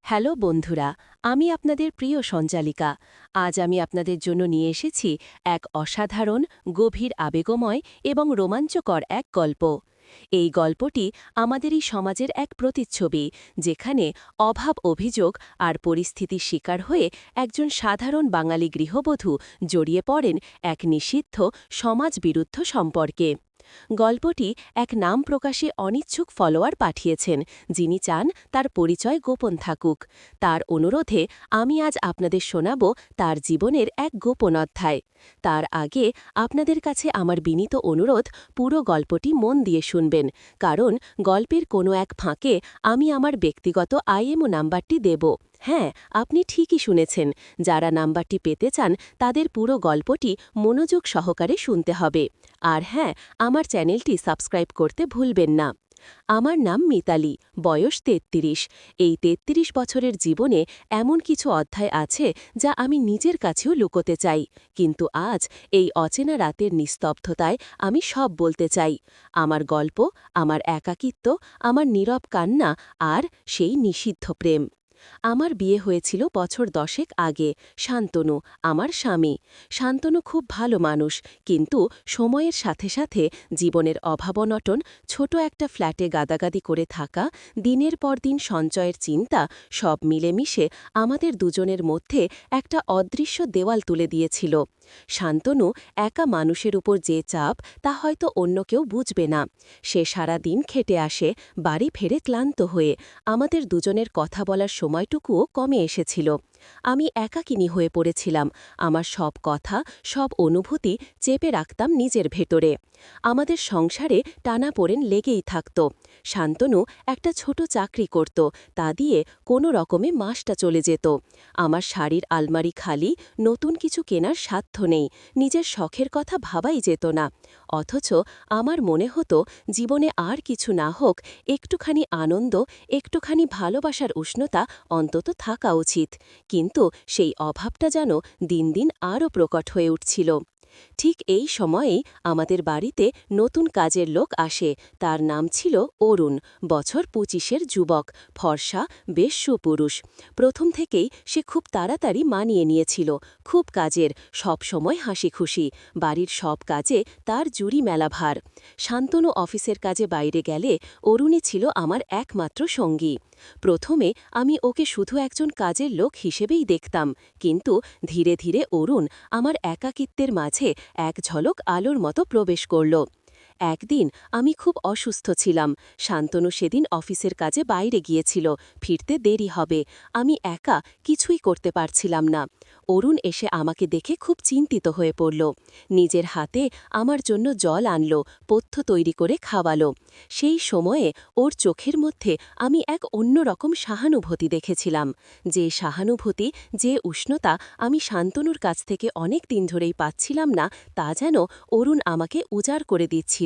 Hello বন্ধুরা, আমি আপনাদের প্রিয় সঞ্চালিকা। আজ আমি আপনাদের জন্য নিয়ে এসেছি এক অসাধারণ, গভীর আবেগময় এবং রোমাঞ্চকর এক গল্প। এই গল্পটি আমাদেরই সমাজের এক প্রতিচ্ছবি, যেখানে অভাব, অভিযোগ আর পরিস্থিতির শিকার হয়ে একজন সাধারণ বাঙালি গৃহবধূ জড়িয়ে পড়েন এক নিষিদ্ধ সমাজবিরুদ্ধ সম্পর্কে। গল্পটি এক নাম প্রকাশে অনিচ্ছুক ফলোয়ার পাঠিয়েছেন, যিনি চান তার পরিচয় গোপন থাকুক। তার অনুরোধে আমি আজ আপনাদের শোনাব তার জীবনের এক গোপন অধ্যায়। তার আগে আপনাদের কাছে আমার বিনীত অনুরোধ, পুরো গল্পটি মন দিয়ে শুনবেন, কারণ গল্পের কোনো এক ফাঁকে আমি আমার ব্যক্তিগত আইএমও নাম্বারটি দেব। হ্যাঁ, আপনি ঠিকই শুনেছেন, যারা নাম্বারটি পেতে চান তাদের পুরো গল্পটি মনোযোগ সহকারে শুনতে হবে। আর হ্যাঁ, আমার চ্যানেলটি সাবস্ক্রাইব করতে ভুলবেন না। আমার নাম মিতালি, বয়স ৩৩। এই ৩৩ বছরের জীবনে এমন কিছু অধ্যায় আছে যা আমি নিজের কাছেও লুকোতে চাই, কিন্তু আজ এই অচেনা রাতের নিস্তব্ধতায় আমি সব বলতে চাই। আমার গল্প, আমার একাকিত্ব, আমার নীরব কান্না আর সেই নিষিদ্ধ প্রেম। আমার বিয়ে হয়েছিল বছর ১০ আগে। শান্তনু আমার স্বামী। শান্তনু খুব ভালো মানুষ, কিন্তু সময়ের সাথে সাথে জীবনের অভাবনটন, ছোট একটা ফ্ল্যাটে গাদাগাদি করে থাকা, দিনের পর দিন সঞ্চয়ের চিন্তা, সব মিলেমিশে আমাদের দুজনের মধ্যে একটা অদৃশ্য দেওয়াল তুলে দিয়েছিল। শান্তনু একা মানুষের উপর যে চাপ, তা হয়তো অন্য কেউ বুঝবে না। সে সারা দিন খেটে আসে, বাড়ি ফেরে ক্লান্ত হয়ে। আমাদের দুজনের কথা বলার সময়টুকুও কমে এসেছিল। আমি একাকিনী হয়ে পড়েছিলাম। আমার সব কথা, সব অনুভূতি চেপে রাখতাম নিজের ভেতরে। আমাদের সংসারে টানাপোড়েন লেগেই থাকত। শান্তনু একটা ছোট চাকরি করত, তা দিয়ে কোনো রকমে মাসটা চলে যেত। আমার শাড়ির আলমারি খালি, নতুন কিছু কেনার সাধ্য নেই, নিজের শখের কথা ভাবাই যেত না। অথচ আমার মনে হতো, জীবনে আর কিছু না হোক, একটুখানি আনন্দ, একটুখানি ভালোবাসার উষ্ণতা অন্তত থাকা উচিত। কিন্তু সেই অভাবটা যেন দিন দিন আরও প্রকট হয়ে উঠছিল। ঠিক এই সময়েই আমাদের বাড়িতে নতুন কাজের লোক আসে। তার নাম ছিল অরুণ, বছর ২৫-এর যুবক, ফর্সা, বেশ সুপুরুষ। প্রথম থেকেই সে খুব তাড়াতাড়ি মানিয়ে নিয়েছিল, খুব কাজের, সব সময় হাসি খুশি, বাড়ির সব কাজে তার জুরি মেলা ভার। শান্তনু অফিসের কাজে বাইরে গেলে অরুণই ছিল আমার একমাত্র সঙ্গী। প্রথমে আমি ওকে শুধু একজন কাজের লোক হিসেবেই দেখতাম, কিন্তু ধীরে ধীরে অরুণ আমার একাকিত্বের মাঝে এক ঝলক আলোর মতো প্রবেশ করল। একদিন আমি খুব অসুস্থ ছিলাম। শান্তনু সেদিন অফিসের কাজে বাইরে গিয়েছিল, ফিরতে দেরি হবে। আমি একা কিছুই করতে পারছিলাম না। অরুণ এসে আমাকে দেখে খুব চিন্তিত হয়ে পড়ল। নিজের হাতে আমার জন্য জল আনল, পথ্য তৈরি করে খাওয়ালো। সেই সময়ে ওর চোখের মধ্যে আমি এক অন্যরকম সহানুভূতি দেখেছিলাম। যে সহানুভূতি, যে উষ্ণতা আমি শান্তনুর কাছ থেকে অনেক দিন ধরেই পাচ্ছিলাম না, তা যেন অরুণ আমাকে উজাড় করে দিচ্ছিল।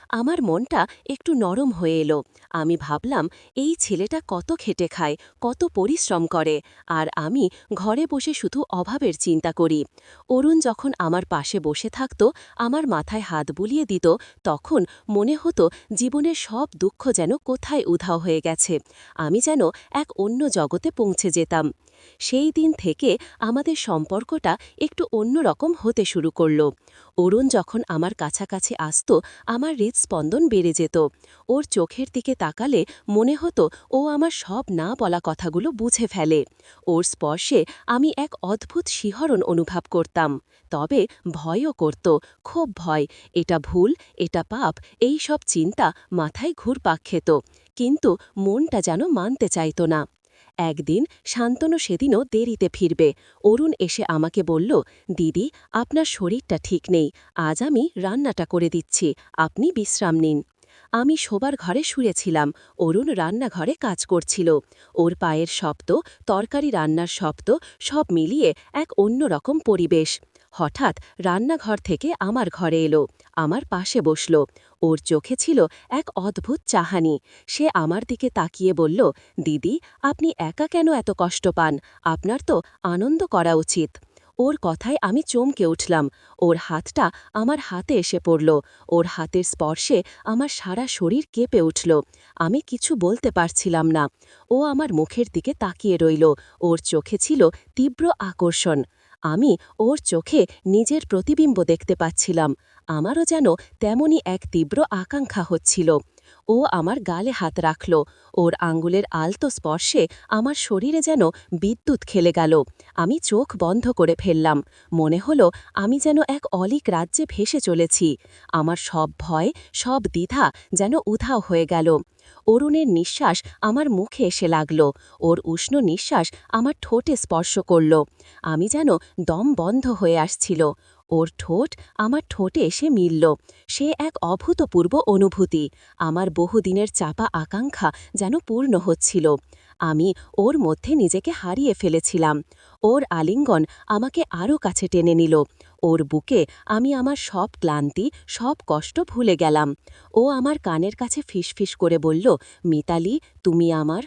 আমার মনটা একটু নরম হয়ে এলো। আমি ভাবলাম, এই ছেলেটা কত খেটে খায়, কত পরিশ্রম করে, আর আমি ঘরে বসে শুধু অভাবের চিন্তা করি। অরুণ যখন আমার পাশে বসে থাকত, আমার মাথায় হাত বুলিয়ে দিত, তখন মনে হতো জীবনের সব দুঃখ যেন কোথায় উধাও হয়ে গেছে। আমি যেন এক অন্য জগতে পৌঁছে যেতাম। সেই দিন থেকে আমাদের সম্পর্কটা একটু অন্যরকম হতে শুরু করল। অরুণ যখন আমার কাছাকাছি আসত, আমার হৃদস্পন্দন বেড়ে যেত। ওর চোখের দিকে তাকালে মনে হতো ও আমার সব না বলা কথাগুলো বুঝে ফেলে। ওর স্পর্শে আমি এক অদ্ভুত শিহরণ অনুভব করতাম। তবে ভয়ও করত, খুব ভয়। এটা ভুল, এটা পাপ, এই সব চিন্তা মাথায় ঘুরপাক খেত, কিন্তু মনটা যেন মানতে চাইত না। একদিন শান্তনু সেদিনও দেরিতে ফিরবে। অরুণ এসে আমাকে বলল, দিদি, আপনার শরীরটা ঠিক নেই, আজ আমি রান্নাটা করে দিচ্ছি, আপনি বিশ্রাম নিন। আমি শোবার ঘরে শুয়েছিলাম, অরুণ রান্নাঘরে কাজ করছিল। ওর পায়ের শব্দ, তরকারি রান্নার শব্দ, সব মিলিয়ে এক অন্যরকম পরিবেশ। হঠাৎ রান্নাঘর থেকে আমার ঘরে এলো, আমার পাশে বসল। ওর চোখে ছিল এক অদ্ভুত চাহানি। সে আমার দিকে তাকিয়ে বলল, দিদি, আপনি একা কেন এত কষ্ট পান? আপনার তো আনন্দ করা উচিত। ওর কথায় আমি চমকে উঠলাম। ওর হাতটা আমার হাতে এসে পড়ল। ওর হাতের স্পর্শে আমার সারা শরীর কেঁপে উঠল। আমি কিছু বলতে পারছিলাম না। ও আমার মুখের দিকে তাকিয়ে রইল। ওর চোখে ছিল তীব্র আকর্ষণ। আমি ওর চোখে নিজের প্রতিবিম্ব দেখতে পাচ্ছিলাম। আমারও যেন তেমনই এক তীব্র আকাঙ্ক্ষা হচ্ছিল। ও আমার গালে হাত রাখল। ওর আঙ্গুলের আলতো স্পর্শে আমার শরীরে যেন বিদ্যুৎ খেলে গেল। আমি চোখ বন্ধ করে ফেললাম। মনে হলো আমি যেন এক অলীক রাজ্যে ভেসে চলেছি। আমার সব ভয়, সব দ্বিধা যেন উধাও হয়ে গেল। অরুণের নিঃশ্বাস আমার মুখে এসে লাগল। ওর উষ্ণ নিঃশ্বাস আমার ঠোঁটে স্পর্শ করল। আমি যেন দম বন্ধ হয়ে আসছিল। ওর ঠোঁট আমার ঠোঁটে এসে মিলল। সে এক অভূতপূর্ব অনুভূতি। আমার বহুদিনের চাপা আকাঙ্ক্ষা যেন পূর্ণ হচ্ছিল। আমি ওর মধ্যে নিজেকে হারিয়ে ফেলেছিলাম। ওর আলিঙ্গন আমাকে আরও কাছে টেনে নিল। ওর বুকে আমি আমার সব ক্লান্তি, সব কষ্ট ভুলে গেলাম। ও আমার কানের কাছে ফিসফিস করে বলল, মিতালি, তুমি আমার।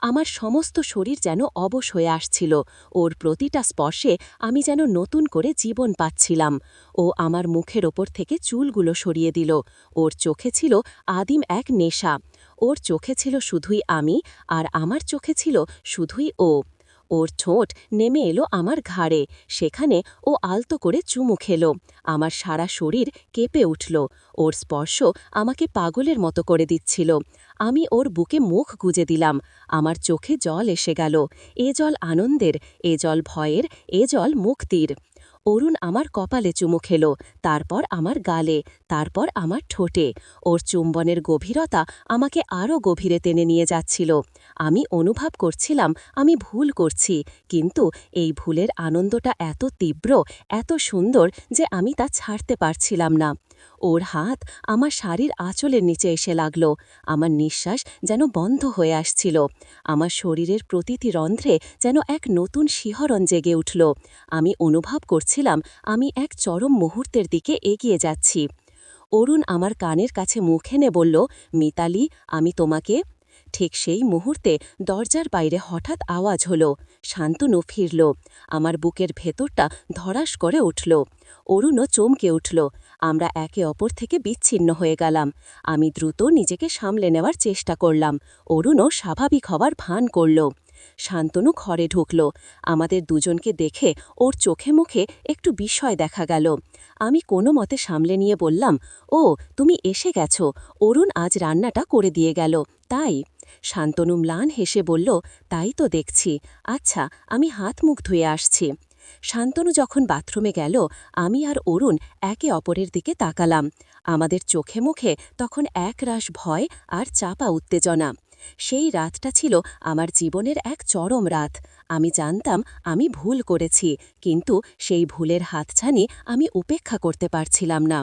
আমার সমস্ত শরীর যেন অবশ হয়ে আসছিল। ওর প্রতিটা স্পর্শে আমি যেন নতুন করে জীবন পাচ্ছিলাম। ও আমার মুখের ওপর থেকে চুলগুলো সরিয়ে দিল। ওর চোখে ছিল আদিম এক নেশা। ওর চোখে ছিল শুধুই আমি, আর আমার চোখে ছিল শুধুই ও। ওর ঠোঁট নেমে এলো আমার ঘাড়ে। সেখানে ও আলতো করে চুমু খেল। আমার সারা শরীর কেঁপে উঠল। ওর স্পর্শ আমাকে পাগলের মতো করে দিচ্ছিল। আমি ওর বুকে মুখ গুজে দিলাম। আমার চোখে জল এসে গেল। এ জল আনন্দের, এ জল ভয়ের, এ জল মুক্তির। অরুণ আমার কপালে চুমু খেল, তারপর আমার গালে, তারপর আমার ঠোঁটে। ওর চুম্বনের গভীরতা আমাকে আরও গভীরে টেনে নিয়ে যাচ্ছিল। আমি অনুভব করছিলাম আমি ভুল করছি, কিন্তু এই ভুলের আনন্দটা এত তীব্র, এত সুন্দর যে আমি তা ছাড়তে পারছিলাম না। ওর হাত আমার শাড়ির আঁচলের নিচে এসে লাগল। আমার নিঃশ্বাস যেন বন্ধ হয়ে আসছিল। আমার শরীরের প্রতিটি রন্ধ্রে যেন এক নতুন শিহরণ জেগে উঠল। আমি অনুভব করছিলাম আমি এক চরম মুহূর্তের দিকে এগিয়ে যাচ্ছি। অরুণ আমার কানের কাছে মুখ এনে বলল, মিতালি, আমি তোমাকে। ঠিক সেই মুহূর্তে দরজার বাইরে হঠাৎ আওয়াজ হল। শান্তনু ফিরল। আমার বুকের ভেতরটা ধড়াস করে উঠল। অরুণও চমকে উঠল। আমরা একে অপর থেকে বিচ্ছিন্ন হয়ে গেলাম। আমি দ্রুত নিজেকে সামলে নেওয়ার চেষ্টা করলাম। অরুণও স্বাভাবিক হওয়ার ভান করল। শান্তনু ঘরে ঢুকল। আমাদের দুজনকে দেখে ওর চোখে মুখে একটু বিস্ময় দেখা গেল। আমি কোনো মতে সামলে নিয়ে বললাম, ও, তুমি এসে গেছ। অরুণ আজ রান্নাটা করে দিয়ে গেল, তাই? শান্তনু ম্লান হেসে বলল, তাই তো দেখছি। আচ্ছা, আমি হাত মুখ ধুয়ে আসছি। শান্তনু যখন বাথরুমে গেল, আমি আর অরুণ একে অপরের দিকে তাকালাম। আমাদের চোখে মুখে তখন একরাশ ভয় আর চাপা উত্তেজনা। সেই রাতটা ছিল আমার জীবনের এক চরম রাত। আমি জানতাম আমি ভুল করেছি, কিন্তু সেই ভুলের হাতছানি আমি উপেক্ষা করতে পারছিলাম না।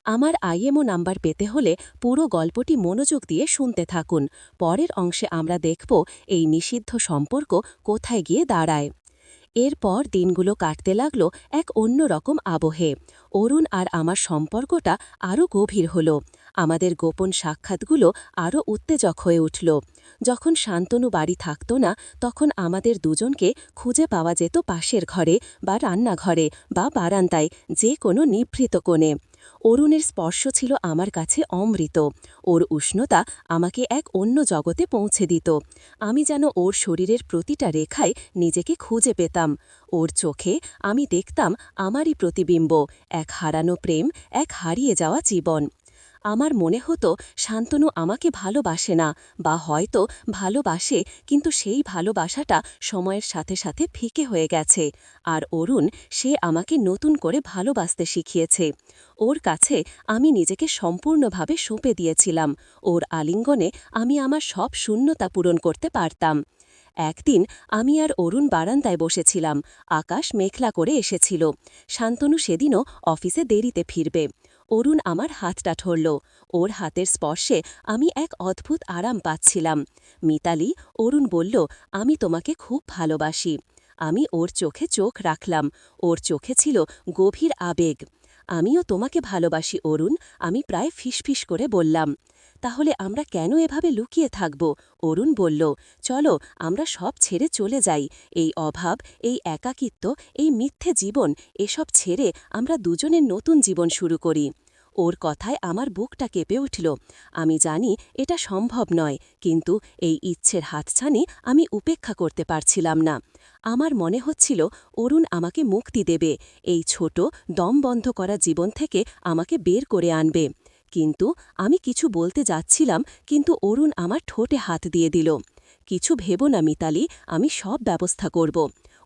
আমার আইএমও নাম্বার পেতে হলে পুরো গল্পটি মনোযোগ দিয়ে শুনতে থাকুন। পরের অংশে আমরা দেখব এই নিষিদ্ধ সম্পর্ক কোথায় গিয়ে দাঁড়ায়। এরপর দিনগুলো কাটতে লাগল এক অন্যরকম আবহে। অরুণ আর আমার সম্পর্কটা আরও গভীর হল। আমাদের গোপন সাক্ষাৎগুলো আরও উত্তেজক হয়ে উঠল। যখন শান্তনু বাড়ি থাকত না, তখন আমাদের দুজনকে খুঁজে পাওয়া যেত পাশের ঘরে বা রান্নাঘরে বা বারান্দায়, যে কোনো নিভৃত কোণে। অরুণের স্পর্শ ছিল আমার কাছে অমৃত। ওর উষ্ণতা আমাকে এক অন্য জগতে পৌঁছে দিত। আমি যেন ওর শরীরের প্রতিটা রেখায় নিজেকে খুঁজে পেতাম। ওর চোখে আমি দেখতাম আমারই প্রতিবিম্ব, এক হারানো প্রেম, এক হারিয়ে যাওয়া জীবন। আমার মনে হতো শান্তনু আমাকে ভালোবাসে না, বা হয়তো ভালোবাসে, কিন্তু সেই ভালোবাসাটা সময়ের সাথে সাথে ফিকে হয়ে গেছে। আর অরুণ, সে আমাকে নতুন করে ভালোবাসতে শিখিয়েছে। ওর কাছে আমি নিজেকে সম্পূর্ণভাবে সঁপে দিয়েছিলাম। ওর আলিঙ্গনে আমি আমার সব শূন্যতা পূরণ করতে পারতাম। একদিন আমি আর অরুণ বারান্দায় বসেছিলাম। আকাশ মেঘলা করে এসেছিল। শান্তনু সেদিনও অফিসে দেরিতে ফিরবে। অরুণ আমার হাতটা ধরল। ওর হাতের স্পর্শে আমি এক অদ্ভুত আরাম পাচ্ছিলাম। মিতালি, অরুণ বলল, আমি তোমাকে খুব ভালোবাসি। আমি ওর চোখে চোখ রাখলাম। ওর চোখে ছিল গভীর আবেগ। আমিও তোমাকে ভালোবাসি অরুণ, আমি প্রায় ফিসফিস করে বললাম। তাহলে আমরা কেন এভাবে লুকিয়ে থাকব? অরুণ বলল, চলো আমরা সব ছেড়ে চলে যাই। এই অভাব, এই একাকিত্ব, এই মিথ্যে জীবন, এসব ছেড়ে আমরা দুজনের নতুন জীবন শুরু করি। ওর কথায় আমার বুকটা কেঁপে উঠল। আমি জানি এটা সম্ভব নয়, কিন্তু এই ইচ্ছের হাতছানি আমি উপেক্ষা করতে পারছিলাম না। আমার মনে হচ্ছিল অরুণ আমাকে মুক্তি দেবে, এই ছোট দম বন্ধ করা জীবন থেকে আমাকে বের করে আনবে। কিন্তু আমি কিছু বলতে যাচ্ছিলাম, কিন্তু অরুণ আমার ঠোঁটে হাত দিয়ে দিল। কিছু ভেবো না মিতালি, আমি সব ব্যবস্থা করব।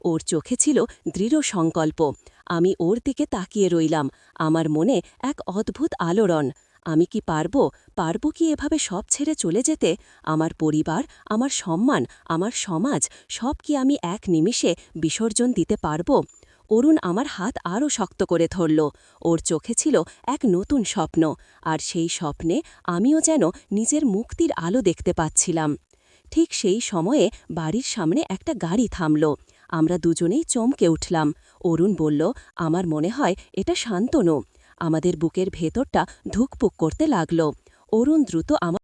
ওর চোখে ছিল দৃঢ় সংকল্প। আমি ওর দিকে তাকিয়ে রইলাম, আমার মনে এক অদ্ভুত আলোড়ন। আমি কি পারব কি এভাবে সব ছেড়ে চলে যেতে? আমার পরিবার, আমার সম্মান, আমার সমাজ, সব কি আমি এক নিমিষে বিসর্জন দিতে পারব? অরুণ আমার হাত আরও শক্ত করে ধরল। ওর চোখে ছিল এক নতুন স্বপ্ন, আর সেই স্বপ্নে আমিও যেন নিজের মুক্তির আলো দেখতে পাচ্ছিলাম। ঠিক সেই সময়ে বাড়ির সামনে একটা গাড়ি থামল। আমরা দুজনেই চমকে উঠলাম। অরুণ বলল, আমার মনে হয় এটা শান্তনু। আমাদের বুকের ভেতরটা ধুকপুক করতে লাগল। অরুণ দ্রুত আমার